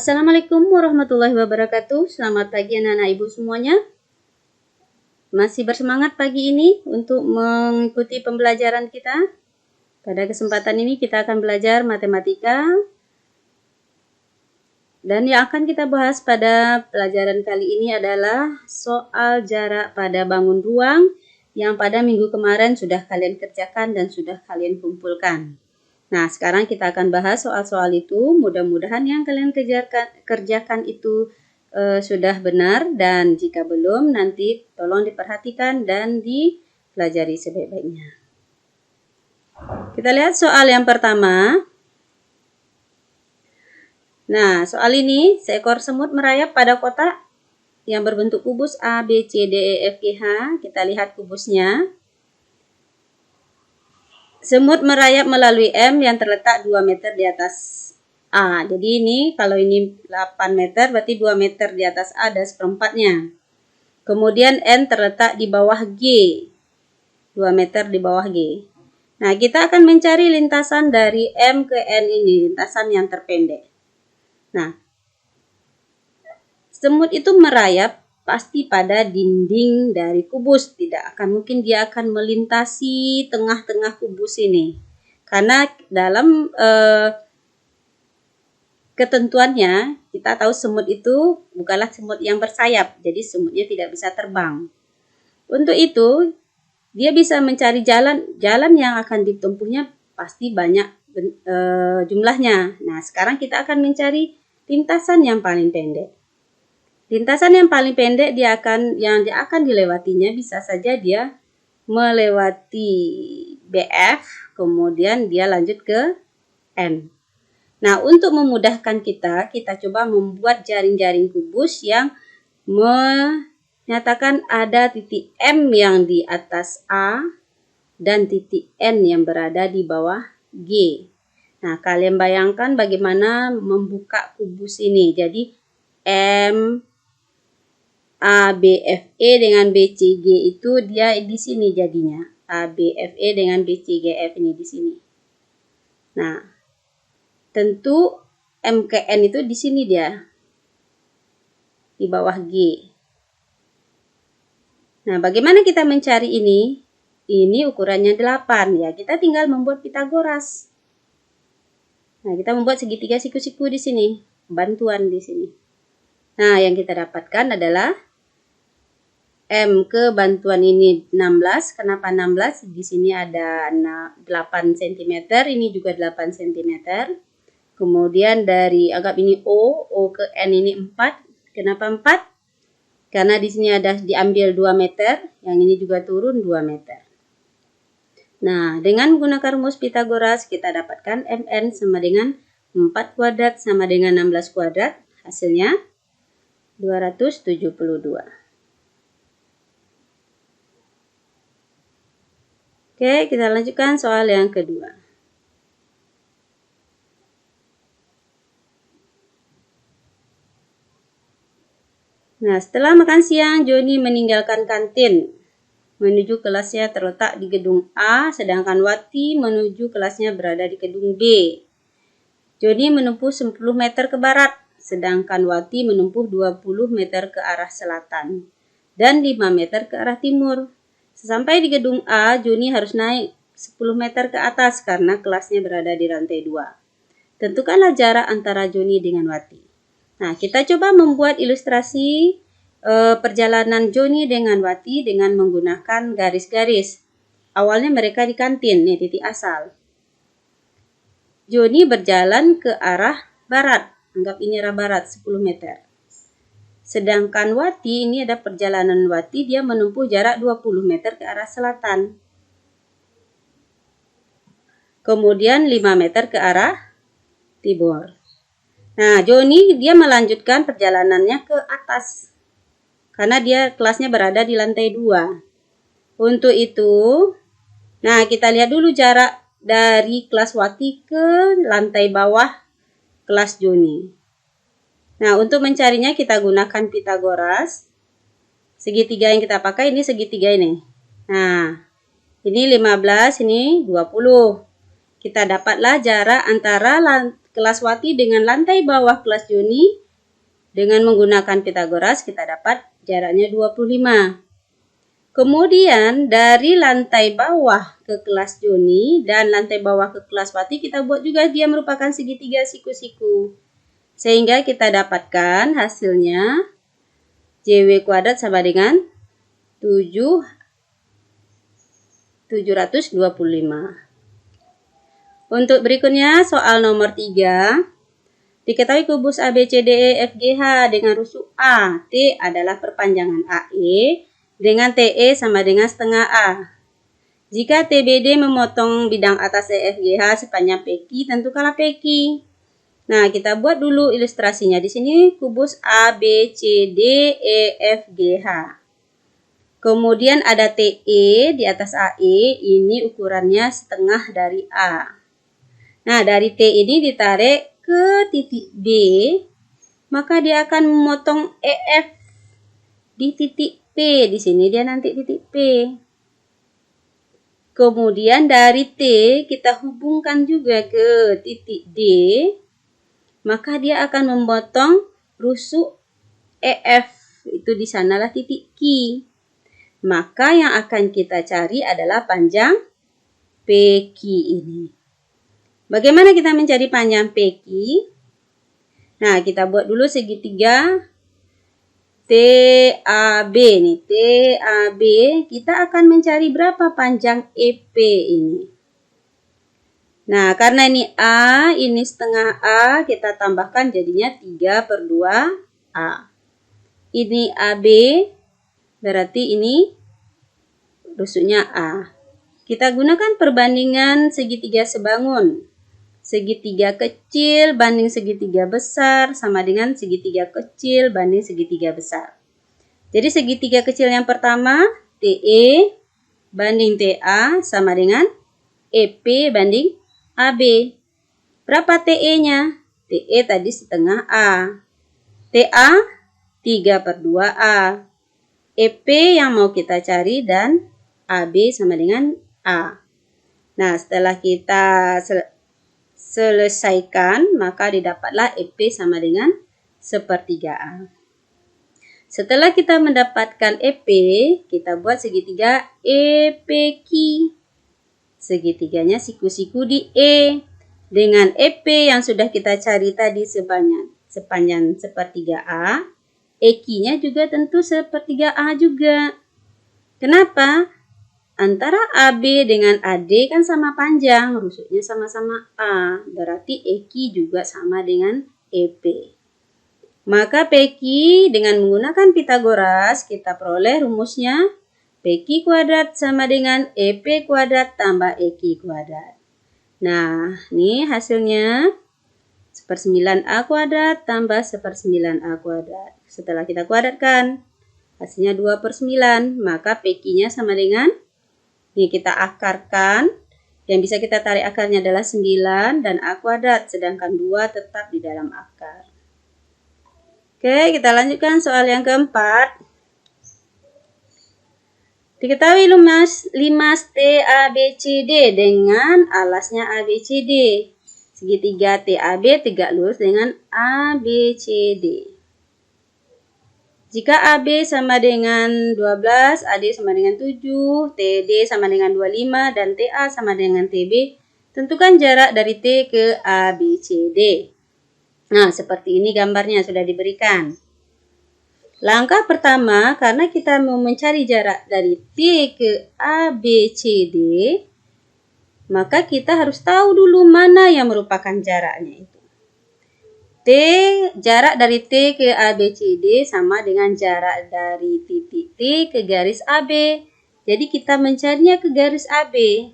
Assalamualaikum warahmatullahi wabarakatuh. Selamat pagi anak-anak ibu semuanya. Masih bersemangat pagi ini untuk mengikuti pembelajaran kita. Pada kesempatan ini kita akan belajar matematika. Dan yang akan kita bahas pada pelajaran kali ini adalah soal jarak pada bangun ruang yang pada minggu kemarin sudah kalian kerjakan dan sudah kalian kumpulkan. Nah, sekarang kita akan bahas soal-soal itu. Mudah-mudahan yang kalian kerjakan itu sudah benar, dan jika belum, nanti tolong diperhatikan dan dipelajari sebaik-baiknya. Kita lihat soal yang pertama. Nah, soal ini, seekor semut merayap pada kotak yang berbentuk kubus A, B, C, D, E, F, G, H. Kita lihat kubusnya. Semut merayap melalui M yang terletak 2 meter di atas A. Jadi ini, kalau ini 8 meter, berarti 2 meter di atas A dan seperempatnya. Kemudian N terletak di bawah G. 2 meter di bawah G. Nah, kita akan mencari lintasan dari M ke N ini, lintasan yang terpendek. Nah, semut itu merayap pasti pada dinding dari kubus. Tidak akan mungkin dia akan melintasi tengah-tengah kubus ini. Karena dalam ketentuannya, kita tahu semut itu bukanlah semut yang bersayap. Jadi semutnya tidak bisa terbang. Untuk itu, dia bisa mencari jalan yang akan ditempuhnya pasti banyak jumlahnya. Nah, sekarang kita akan mencari lintasan yang paling pendek. Lintasan yang paling pendek yang dia akan dilewatinya bisa saja dia melewati BF, kemudian dia lanjut ke N. Nah, untuk memudahkan kita coba membuat jaring-jaring kubus yang menyatakan ada titik M yang di atas A dan titik N yang berada di bawah G. Nah, kalian bayangkan bagaimana membuka kubus ini. Jadi, M, A, B, F, E dengan B, C, G itu dia di sini jadinya. A, B, F, E dengan B, C, G, F ini di sini. Nah, tentu M ke N itu di sini dia. Di bawah G. Nah, bagaimana kita mencari ini? Ini ukurannya 8 ya. Kita tinggal membuat Pitagoras. Nah, kita membuat segitiga siku-siku di sini. Bantuan di sini. Nah, yang kita dapatkan adalah M ke bantuan ini 16. Kenapa 16? Di sini ada 8 cm. Ini juga 8 cm. Kemudian dari, anggap ini O ke N ini 4. Kenapa 4? Karena di sini ada diambil 2 meter. Yang ini juga turun 2 meter. Nah, dengan menggunakan rumus Pitagoras, kita dapatkan MN sama dengan 4 kuadrat sama dengan 16 kuadrat. Hasilnya 272. Oke, kita lanjutkan soal yang kedua. Nah, setelah makan siang, Joni meninggalkan kantin menuju kelasnya terletak di gedung A, sedangkan Wati menuju kelasnya berada di gedung B. Joni menempuh 10 meter ke barat, sedangkan Wati menempuh 20 meter ke arah selatan dan 5 meter ke arah timur. Sesampai di gedung A, Joni harus naik 10 meter ke atas karena kelasnya berada di lantai 2. Tentukanlah jarak antara Joni dengan Wati. Nah, kita coba membuat ilustrasi perjalanan Joni dengan Wati dengan menggunakan garis-garis. Awalnya mereka di kantin, nih titik asal. Joni berjalan ke arah barat. Anggap ini arah barat 10 meter. Sedangkan Wati, ini ada perjalanan Wati, dia menempuh jarak 20 meter ke arah selatan. Kemudian 5 meter ke arah timur. Nah, Joni dia melanjutkan perjalanannya ke atas. Karena dia kelasnya berada di lantai 2. Untuk itu, nah kita lihat dulu jarak dari kelas Wati ke lantai bawah kelas Joni. Nah, untuk mencarinya kita gunakan Pitagoras. Segitiga yang kita pakai ini segitiga ini. Nah, ini 15, ini 20. Kita dapatlah jarak antara kelas Wati dengan lantai bawah kelas Joni. Dengan menggunakan Pitagoras kita dapat jaraknya 25. Kemudian dari lantai bawah ke kelas Joni dan lantai bawah ke kelas Wati kita buat juga dia merupakan segitiga siku-siku. Sehingga kita dapatkan hasilnya JW kuadrat sama dengan 725. Untuk berikutnya soal nomor 3. Diketahui kubus ABCDEFGH dengan rusuk A. T adalah perpanjangan AE dengan TE sama dengan setengah A. Jika TBD memotong bidang atas EFGH sepanjang PQ, tentukanlah PQ. Nah, kita buat dulu ilustrasinya. Di sini kubus ABCDEFGH. Kemudian ada TE di atas AE, ini ukurannya setengah dari A. Nah, dari T ini ditarik ke titik B, maka dia akan memotong EF di titik P. Di sini dia nanti titik P. Kemudian dari T kita hubungkan juga ke titik D, maka dia akan memotong rusuk EF. Itu di sanalah titik Q. Maka yang akan kita cari adalah panjang PQ ini. Bagaimana kita mencari panjang PQ? Nah, kita buat dulu segitiga TAB nih. TAB, kita akan mencari berapa panjang EP ini. Nah, karena ini A, ini setengah A, kita tambahkan jadinya 3/2A. Ini AB, berarti ini rusuknya A. Kita gunakan perbandingan segitiga sebangun. Segitiga kecil banding segitiga besar sama dengan segitiga kecil banding segitiga besar. Jadi segitiga kecil yang pertama, TE banding TA sama dengan EP banding AB. Berapa TE-nya? TE tadi setengah A. TA 3/2A. EP yang mau kita cari dan AB sama dengan A. Nah, setelah kita selesaikan, maka didapatlah EP sama dengan 1/3A. Setelah kita mendapatkan EP, kita buat segitiga EPQ. Segitiganya siku-siku di E. Dengan EP yang sudah kita cari tadi sepanjang 1/3A, EQ-nya juga tentu 1/3A juga. Kenapa? Antara AB dengan AD kan sama panjang, rusuknya sama-sama A, berarti EQ juga sama dengan EP. Maka PQ dengan menggunakan Pitagoras, kita peroleh rumusnya PQ kuadrat sama dengan EP kuadrat tambah EQ kuadrat. Nah, ini hasilnya 1/9A kuadrat tambah 1/9A kuadrat. Setelah kita kuadratkan, hasilnya 2/9, maka PQ-nya sama dengan ini kita akarkan, yang bisa kita tarik akarnya adalah 9 dan A kuadrat, sedangkan 2 tetap di dalam akar. Oke, kita lanjutkan soal yang keempat. Diketahui limas TABCD dengan alasnya ABCD. Segitiga TAB tegak lurus dengan ABCD. Jika AB sama dengan 12, AD sama dengan 7, TD sama dengan 25, dan TA sama dengan TB, tentukan jarak dari T ke ABCD. Nah, seperti ini gambarnya sudah diberikan. Langkah pertama, karena kita mau mencari jarak dari T ke ABCD, maka kita harus tahu dulu mana yang merupakan jaraknya itu. Jarak dari T ke ABCD sama dengan jarak dari titik T ke garis AB. Jadi kita mencarinya ke garis AB.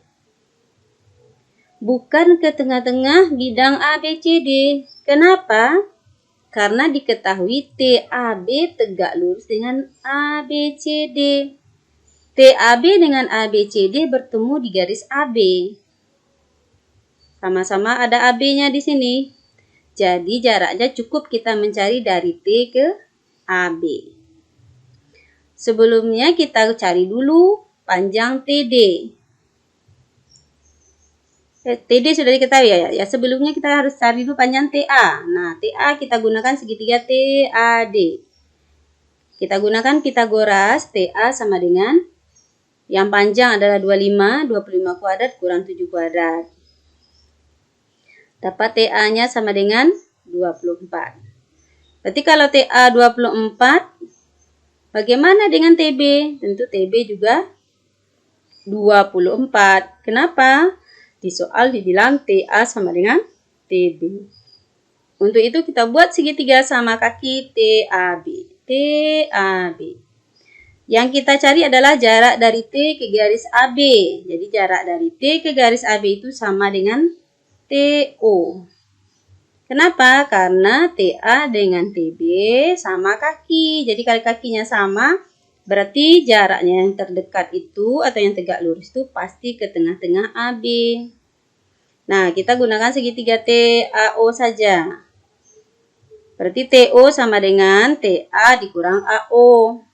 Bukan ke tengah-tengah bidang ABCD. Kenapa? Karena diketahui TAB tegak lurus dengan ABCD. TAB dengan ABCD bertemu di garis AB. Sama-sama ada AB-nya di sini. Jadi jaraknya cukup kita mencari dari T ke AB. Sebelumnya kita cari dulu panjang TD. TD sudah diketahui ya. Ya sebelumnya kita harus cari dulu panjang TA. Nah, TA kita gunakan segitiga TAD. Kita gunakan Pitagoras, TA sama dengan yang panjang adalah 25, 25 kuadrat kurang 7 kuadrat. Dapat TA-nya sama dengan 24. Berarti kalau TA 24, bagaimana dengan TB? Tentu TB juga 24. Kenapa? Di soal dibilang TA sama dengan TB. Untuk itu kita buat segitiga sama kaki TAB. TAB. Yang kita cari adalah jarak dari T ke garis AB. Jadi jarak dari T ke garis AB itu sama dengan TO. Kenapa? Karena TA dengan TB sama kaki. Jadi kali kakinya sama, berarti jaraknya yang terdekat itu atau yang tegak lurus itu pasti ke tengah-tengah AB. Nah, kita gunakan segitiga TAO saja. Berarti TO sama dengan TA dikurang AO.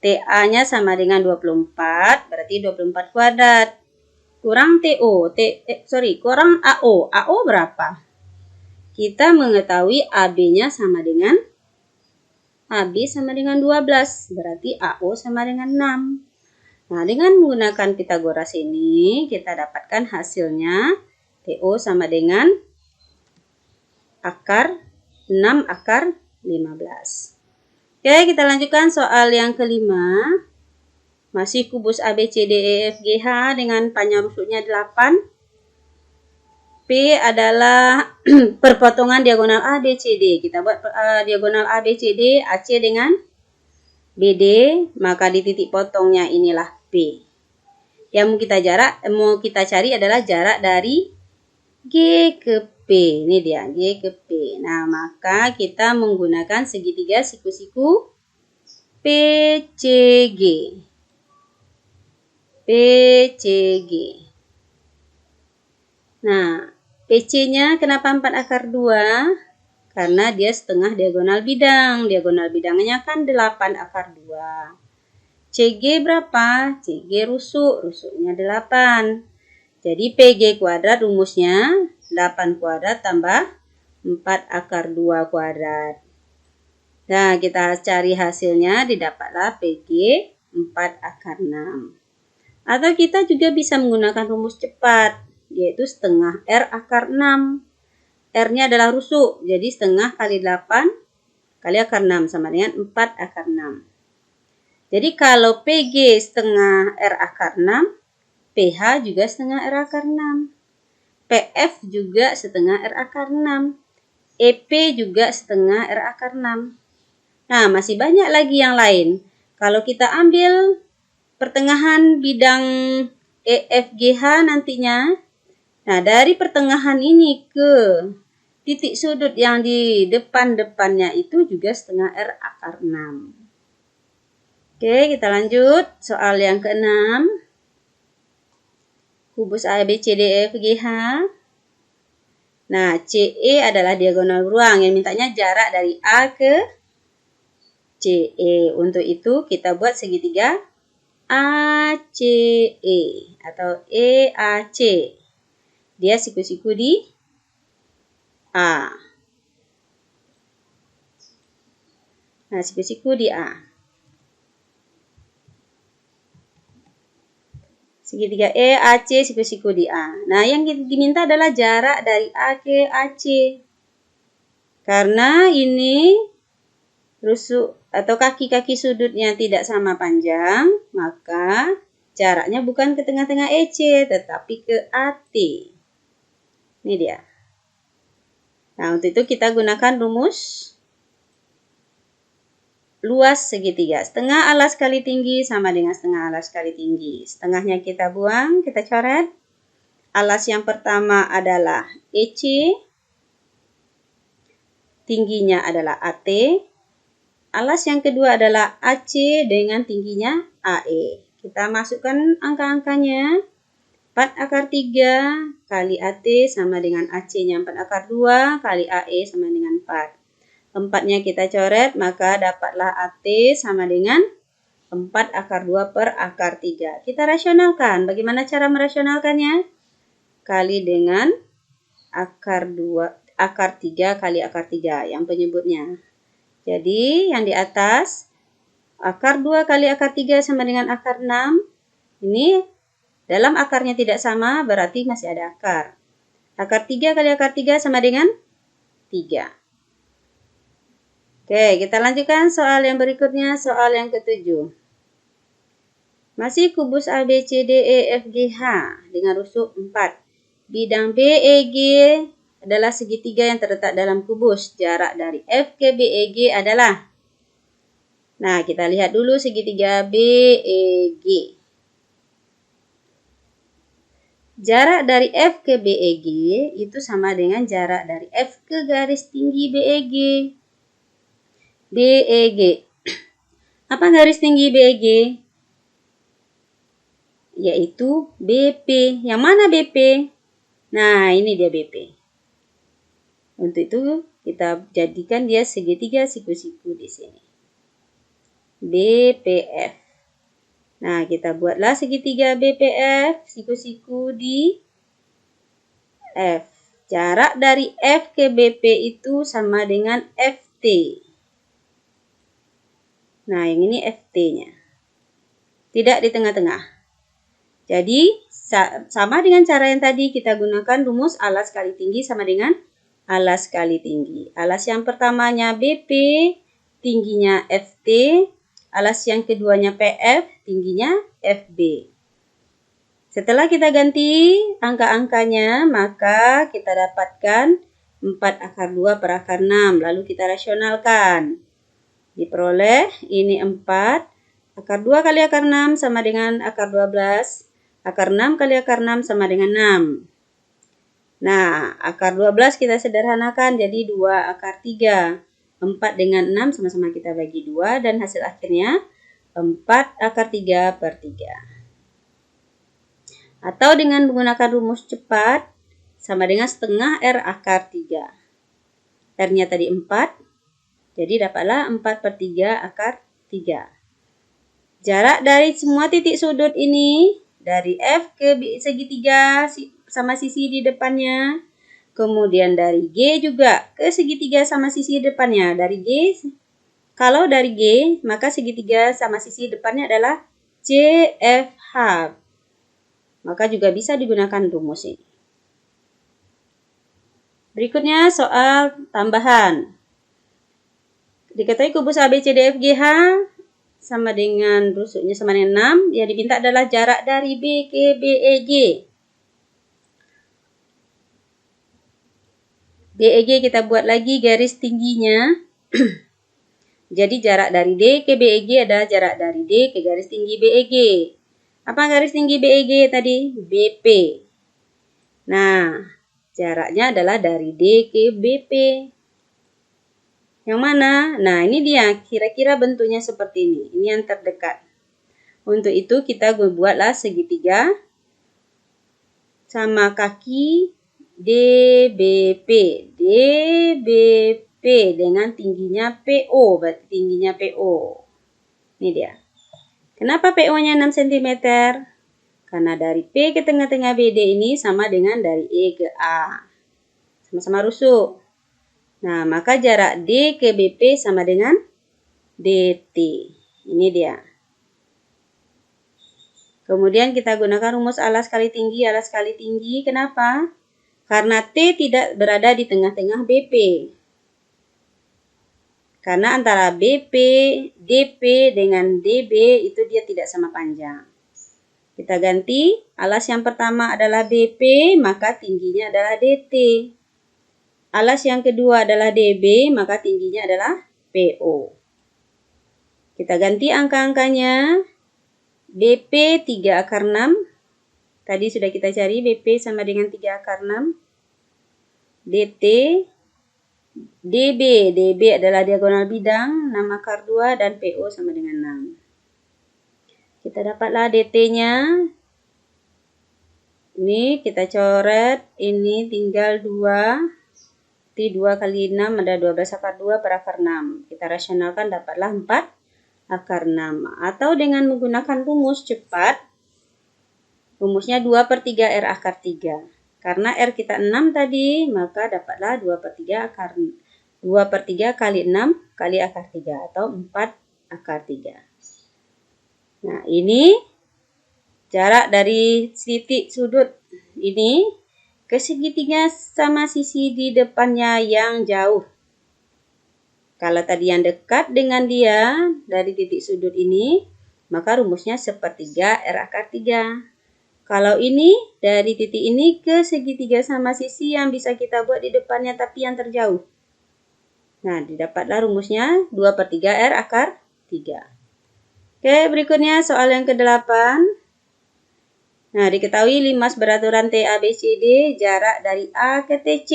TA-nya sama dengan 24, berarti 24 kuadrat. Kurang TO, kurang AO. AO berapa? Kita mengetahui AB-nya sama dengan AB sama dengan 12, berarti AO sama dengan 6. Nah, dengan menggunakan Pitagoras ini, kita dapatkan hasilnya TO sama dengan akar 6 akar 15. Oke, kita lanjutkan soal yang kelima. Masih kubus ABCDEFGH dengan panjang rusuknya 8. P adalah perpotongan diagonal ABCD. Kita buat diagonal ABCD, AC dengan BD, maka di titik potongnya inilah P. Yang mau kita cari adalah jarak dari G ke P. Ini dia, G ke P. Nah, maka kita menggunakan segitiga siku-siku PCG. PCG. Nah, PC-nya kenapa 4 akar 2? Karena dia setengah diagonal bidang. Diagonal bidangnya kan 8 akar 2. CG berapa? CG rusuk. Rusuknya 8. Jadi PG kuadrat rumusnya 8 kuadrat tambah 4 akar 2 kuadrat. Nah, kita cari hasilnya, didapatlah PG 4 akar 6. Atau kita juga bisa menggunakan rumus cepat, yaitu setengah R akar 6. R-nya adalah rusuk, jadi setengah kali 8 kali akar 6 sama dengan 4 akar 6. Jadi kalau PG setengah R akar 6, PH juga setengah R akar 6. PF juga setengah R akar 6. EP juga setengah R akar 6. Nah, masih banyak lagi yang lain. Kalau kita ambil pertengahan bidang EFGH nantinya, nah dari pertengahan ini ke titik sudut yang di depan-depannya itu juga setengah R akar 6. Oke, kita lanjut. Soal yang ke-6. Kubus ABCDEFGH. Nah, CE adalah diagonal ruang yang mintanya jarak dari A ke CE. Untuk itu kita buat segitiga ACE atau EAC. Dia siku-siku di A. Nah, siku-siku di A. Segitiga EAC siku-siku di A. Nah, yang diminta adalah jarak dari A ke AC. Karena ini rusuk atau kaki-kaki sudutnya tidak sama panjang, maka jaraknya bukan ke tengah-tengah EC, tetapi ke AT. Ini dia. Nah, untuk itu kita gunakan rumus luas segitiga. Setengah alas kali tinggi sama dengan setengah alas kali tinggi. Setengahnya kita buang, kita coret. Alas yang pertama adalah EC. Tingginya adalah AT. Alas yang kedua adalah AC dengan tingginya AE. Kita masukkan angka-angkanya. 4 akar 3 kali AT sama dengan AC-nya 4 akar 2 kali AE sama dengan 4. 4-nya kita coret, maka dapatlah AT sama dengan 4 akar 2 per akar 3. Kita rasionalkan. Bagaimana cara merasionalkannya? kali dengan akar 3 kali akar 3 yang penyebutnya. Jadi yang di atas akar 2 kali akar 3 sama dengan akar 6. Ini dalam akarnya tidak sama berarti masih ada akar. Akar 3 kali akar 3 sama dengan 3. Oke, kita lanjutkan soal yang berikutnya, soal yang ke-7. Masih kubus ABCDEFGH dengan rusuk 4. Bidang BEG adalah segitiga yang terletak dalam kubus. Jarak dari F ke BEG adalah. Nah, kita lihat dulu segitiga BEG. Jarak dari F ke BEG itu sama dengan jarak dari F ke garis tinggi BEG. BEG. Apa garis tinggi BEG? Yaitu BP. Yang mana BP? Nah, ini dia BP. Untuk itu, kita jadikan dia segitiga siku-siku di sini. BPF. Nah, kita buatlah segitiga BPF, siku-siku di F. Jarak dari F ke BP itu sama dengan FT. Nah, yang ini FT-nya. Tidak di tengah-tengah. Jadi, sama dengan cara yang tadi, kita gunakan rumus alas kali tinggi sama dengan alas kali tinggi. Alas yang pertamanya BP, tingginya FT. Alas yang keduanya PF, tingginya FB. Setelah kita ganti angka-angkanya, maka kita dapatkan 4 akar 2 per akar 6. Lalu kita rasionalkan. Diperoleh ini 4. Akar 2 kali akar 6 sama dengan akar 12. Akar 6 kali akar 6 sama dengan 6. Nah, akar 12 kita sederhanakan jadi 2 akar 3. 4 dengan 6 sama-sama kita bagi 2 dan hasil akhirnya 4 akar 3 per 3. Atau dengan menggunakan rumus cepat sama dengan setengah R akar 3. R-nya tadi 4, jadi dapatlah 4 per 3 akar 3. Jarak dari semua titik sudut ini dari F ke segitiga sama sisi di depannya. Kemudian dari G juga ke segitiga sama sisi depannya. Dari G, kalau dari G, maka segitiga sama sisi depannya adalah CFH. Maka juga bisa digunakan rumus ini. Berikutnya soal tambahan. Diketahui kubus ABCDFGH sama dengan rusuknya sama dengan 6. Yang diminta adalah jarak dari B ke BEG. BEG kita buat lagi garis tingginya. Jadi jarak dari D ke BEG adalah jarak dari D ke garis tinggi BEG. Apa garis tinggi BEG tadi? BP. Nah, jaraknya adalah dari D ke BP. Yang mana? Nah, ini dia. Kira-kira bentuknya seperti ini. Ini yang terdekat. Untuk itu kita buatlah segitiga sama kaki DBP. DBP dengan tingginya PO. Berarti tingginya PO. Ini dia. Kenapa PO-nya 6 cm? Karena dari P ke tengah-tengah BD ini sama dengan dari E ke A. Sama-sama rusuk. Nah, maka jarak D ke BP sama dengan DT. Ini dia. Kemudian kita gunakan rumus alas kali tinggi. Alas kali tinggi, kenapa? Karena T tidak berada di tengah-tengah BP. Karena antara BP, DP dengan DB itu dia tidak sama panjang. Kita ganti, alas yang pertama adalah BP, maka tingginya adalah DT. Alas yang kedua adalah DB, maka tingginya adalah PO. Kita ganti angka-angkanya. BP 3 akar 6. Tadi sudah kita cari BP sama dengan 3 akar 6. DT. DB adalah diagonal bidang, 6 akar 2 dan PO sama dengan 6. Kita dapatlah DT-nya. Ini kita coret, ini tinggal 2. 2 kali 6 ada 12 akar 2 per akar 6. Kita rasionalkan dapatlah 4 akar 6. Atau dengan menggunakan rumus cepat, rumusnya 2 per 3 R akar 3. Karena R kita 6 tadi, maka dapatlah 2/3 kali 6 kali akar 3 atau 4 akar 3. Nah, ini jarak dari titik sudut ini ke segitiga sama sisi di depannya yang jauh. Kalau tadi yang dekat dengan dia dari titik sudut ini, maka rumusnya sepertiga R akar 3. Kalau ini dari titik ini ke segitiga sama sisi yang bisa kita buat di depannya tapi yang terjauh. Nah, didapatlah rumusnya 2/3 R akar 3. Oke, berikutnya soal yang ke-8. Nah, diketahui limas beraturan TABCD jarak dari A ke TC.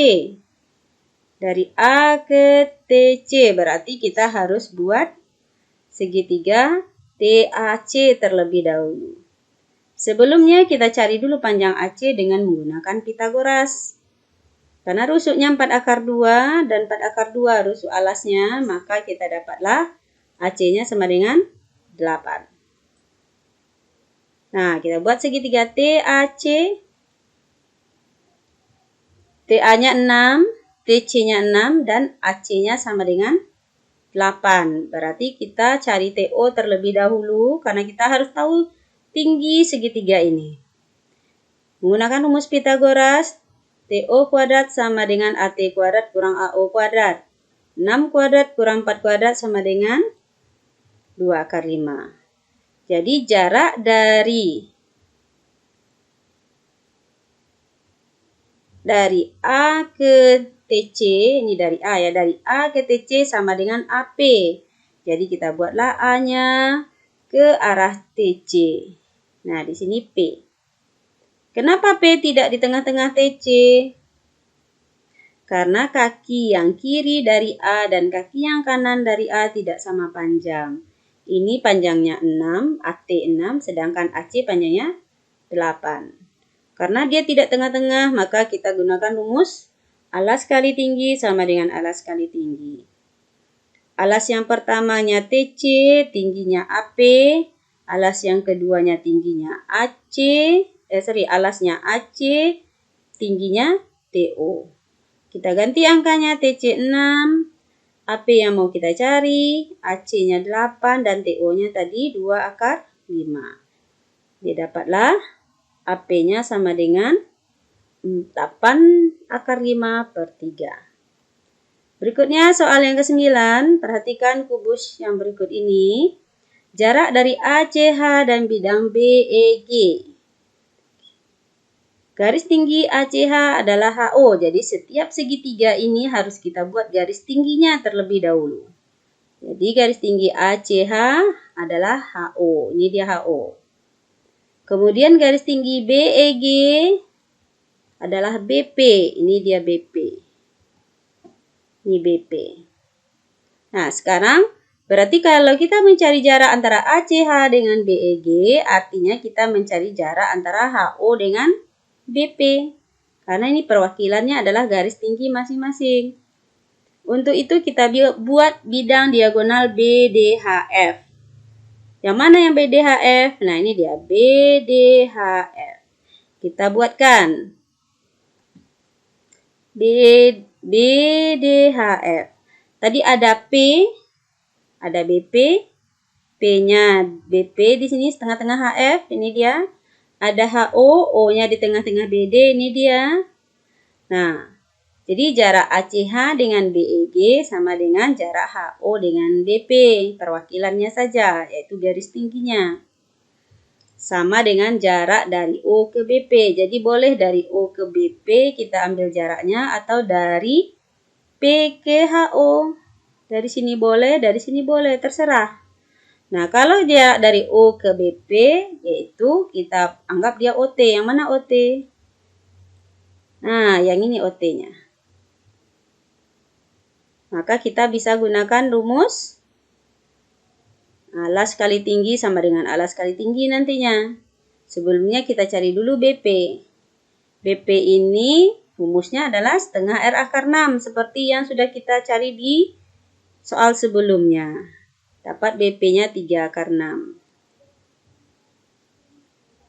Dari A ke TC berarti kita harus buat segitiga TAC terlebih dahulu. Sebelumnya kita cari dulu panjang AC dengan menggunakan Pitagoras. Karena rusuknya 4 akar 2 dan 4 akar 2 rusuk alasnya, maka kita dapatlah AC-nya sama dengan 8. Nah, kita buat segitiga TAC. TA-nya 6, TC-nya 6, dan AC-nya sama dengan 8. Berarti kita cari TO terlebih dahulu, karena kita harus tahu tinggi segitiga ini. Menggunakan rumus Pitagoras, TO kuadrat sama dengan AT kuadrat kurang AO kuadrat. 6 kuadrat kurang 4 kuadrat sama dengan 2 akar 5. Jadi jarak dari A ke TC, ini dari A ya, dari A ke TC sama dengan AP. Jadi kita buatlah A-nya ke arah TC. Nah, di sini P. Kenapa P tidak di tengah-tengah TC? Karena kaki yang kiri dari A dan kaki yang kanan dari A tidak sama panjang. Ini panjangnya 6, AT 6, sedangkan AC panjangnya 8. Karena dia tidak tengah-tengah, maka kita gunakan rumus alas kali tinggi sama dengan alas kali tinggi. Alas yang pertamanya TC, tingginya AP. Alas yang keduanya tingginya AC. Alasnya AC, tingginya TO. Kita ganti angkanya, TC 6, AP yang mau kita cari, AC-nya 8, dan TO-nya tadi 2 akar 5. Dia dapatlah AP-nya sama dengan 8 akar 5 per 3. Berikutnya soal yang ke-9, perhatikan kubus yang berikut ini. Jarak dari ACH dan bidang BEG. Garis tinggi ACH adalah HO, jadi setiap segitiga ini harus kita buat garis tingginya terlebih dahulu. Jadi garis tinggi ACH adalah HO, ini dia HO. Kemudian garis tinggi BEG adalah BP, ini dia BP. Ini BP. Nah, sekarang berarti kalau kita mencari jarak antara ACH dengan BEG, artinya kita mencari jarak antara HO dengan BP. Karena ini perwakilannya adalah garis tinggi masing-masing. Untuk itu kita buat bidang diagonal BDHF. Yang mana yang BDHF? Nah, ini dia BDHF. Kita buatkan BDHF. Tadi ada P, ada BP. P-nya BP di sini tengah-tengah HF, ini dia. Ada HO, O-nya di tengah-tengah BD, ini dia. Nah, jadi jarak ACH dengan BEG sama dengan jarak HO dengan BP. Perwakilannya saja, yaitu garis tingginya. Sama dengan jarak dari O ke BP. Jadi boleh dari O ke BP kita ambil jaraknya, atau dari P ke HO. Dari sini boleh, dari sini boleh, terserah. Nah, kalau dia dari O ke BP, yaitu kita anggap dia OT. Yang mana OT? Nah, yang ini OT-nya. Maka kita bisa gunakan rumus alas kali tinggi sama dengan alas kali tinggi nantinya. Sebelumnya kita cari dulu BP. BP ini rumusnya adalah setengah R akar 6, seperti yang sudah kita cari di soal sebelumnya. Dapat BP-nya 3 akar 6.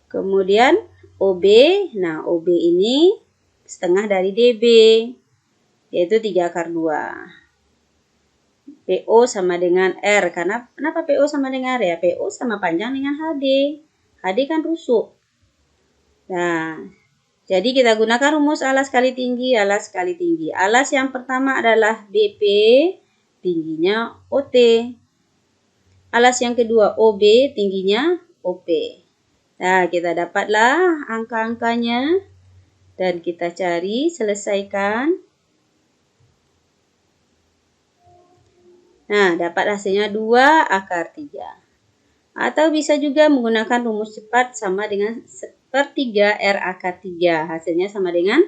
Kemudian OB, nah OB ini setengah dari DB, yaitu 3 akar 2. PO sama dengan R. Kenapa PO sama dengan R ya? PO sama panjang dengan HD. HD kan rusuk. Nah, jadi kita gunakan rumus alas kali tinggi, alas kali tinggi. Alas yang pertama adalah BP, tingginya OT. Alas yang kedua OB, tingginya OP. Nah, kita dapatlah angka-angkanya dan kita cari, selesaikan. Nah, dapat hasilnya 2 akar 3. Atau bisa juga menggunakan rumus cepat sama dengan 1/3 R akar 3. Hasilnya sama dengan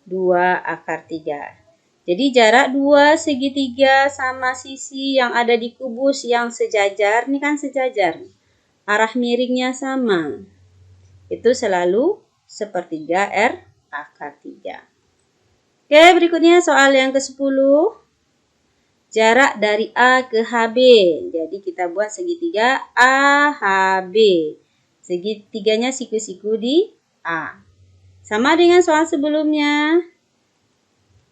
2 akar 3. Jadi jarak 2 segitiga sama sisi yang ada di kubus yang sejajar. Ini kan sejajar. Arah miringnya sama. Itu selalu 1/3 R akar 3. Oke, berikutnya soal yang ke-10. Jarak dari A ke HB. Jadi kita buat segitiga AHB. Segitiganya siku-siku di A. Sama dengan soal sebelumnya.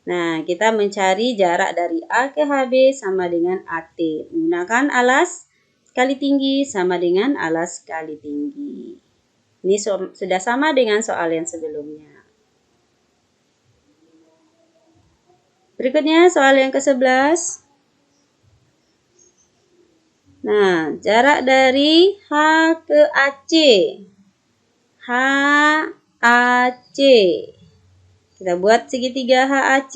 Nah, kita mencari jarak dari A ke HB sama dengan AT. Menggunakan alas kali tinggi sama dengan alas kali tinggi. Ini sudah sama dengan soal yang sebelumnya. Berikutnya soal yang ke-11. Nah, jarak dari H ke AC. HAC. Kita buat segitiga HAC.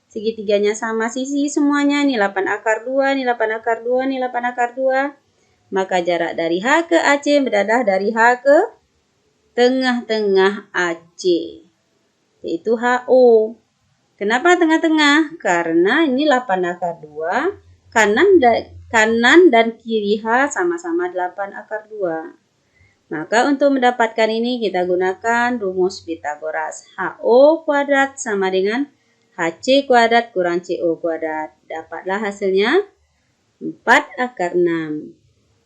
Segitiganya sama sisi semuanya. Ini 8 akar 2, ini 8 akar 2, ini 8 akar 2. Maka jarak dari H ke AC adalah dari H ke tengah-tengah AC. Yaitu HO. Kenapa tengah-tengah? Karena ini 8 akar 2. Kanan dan kiri H sama-sama 8 akar 2. Maka untuk mendapatkan ini kita gunakan rumus Pitagoras. HO kuadrat sama dengan HC kuadrat kurang CO kuadrat. Dapatlah hasilnya 4 akar 6.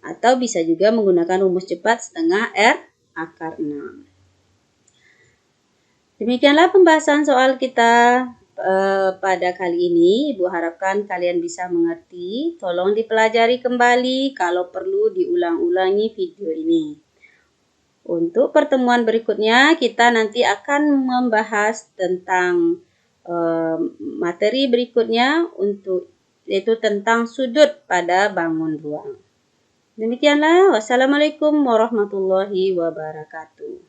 Atau bisa juga menggunakan rumus cepat setengah R akar 6. Demikianlah pembahasan soal kita pada kali ini. Ibu harapkan kalian bisa mengerti. Tolong dipelajari kembali, kalau perlu diulang-ulangi video ini. Untuk pertemuan berikutnya kita nanti akan membahas tentang materi berikutnya, yaitu tentang sudut pada bangun ruang. Demikianlah. Wassalamualaikum warahmatullahi wabarakatuh.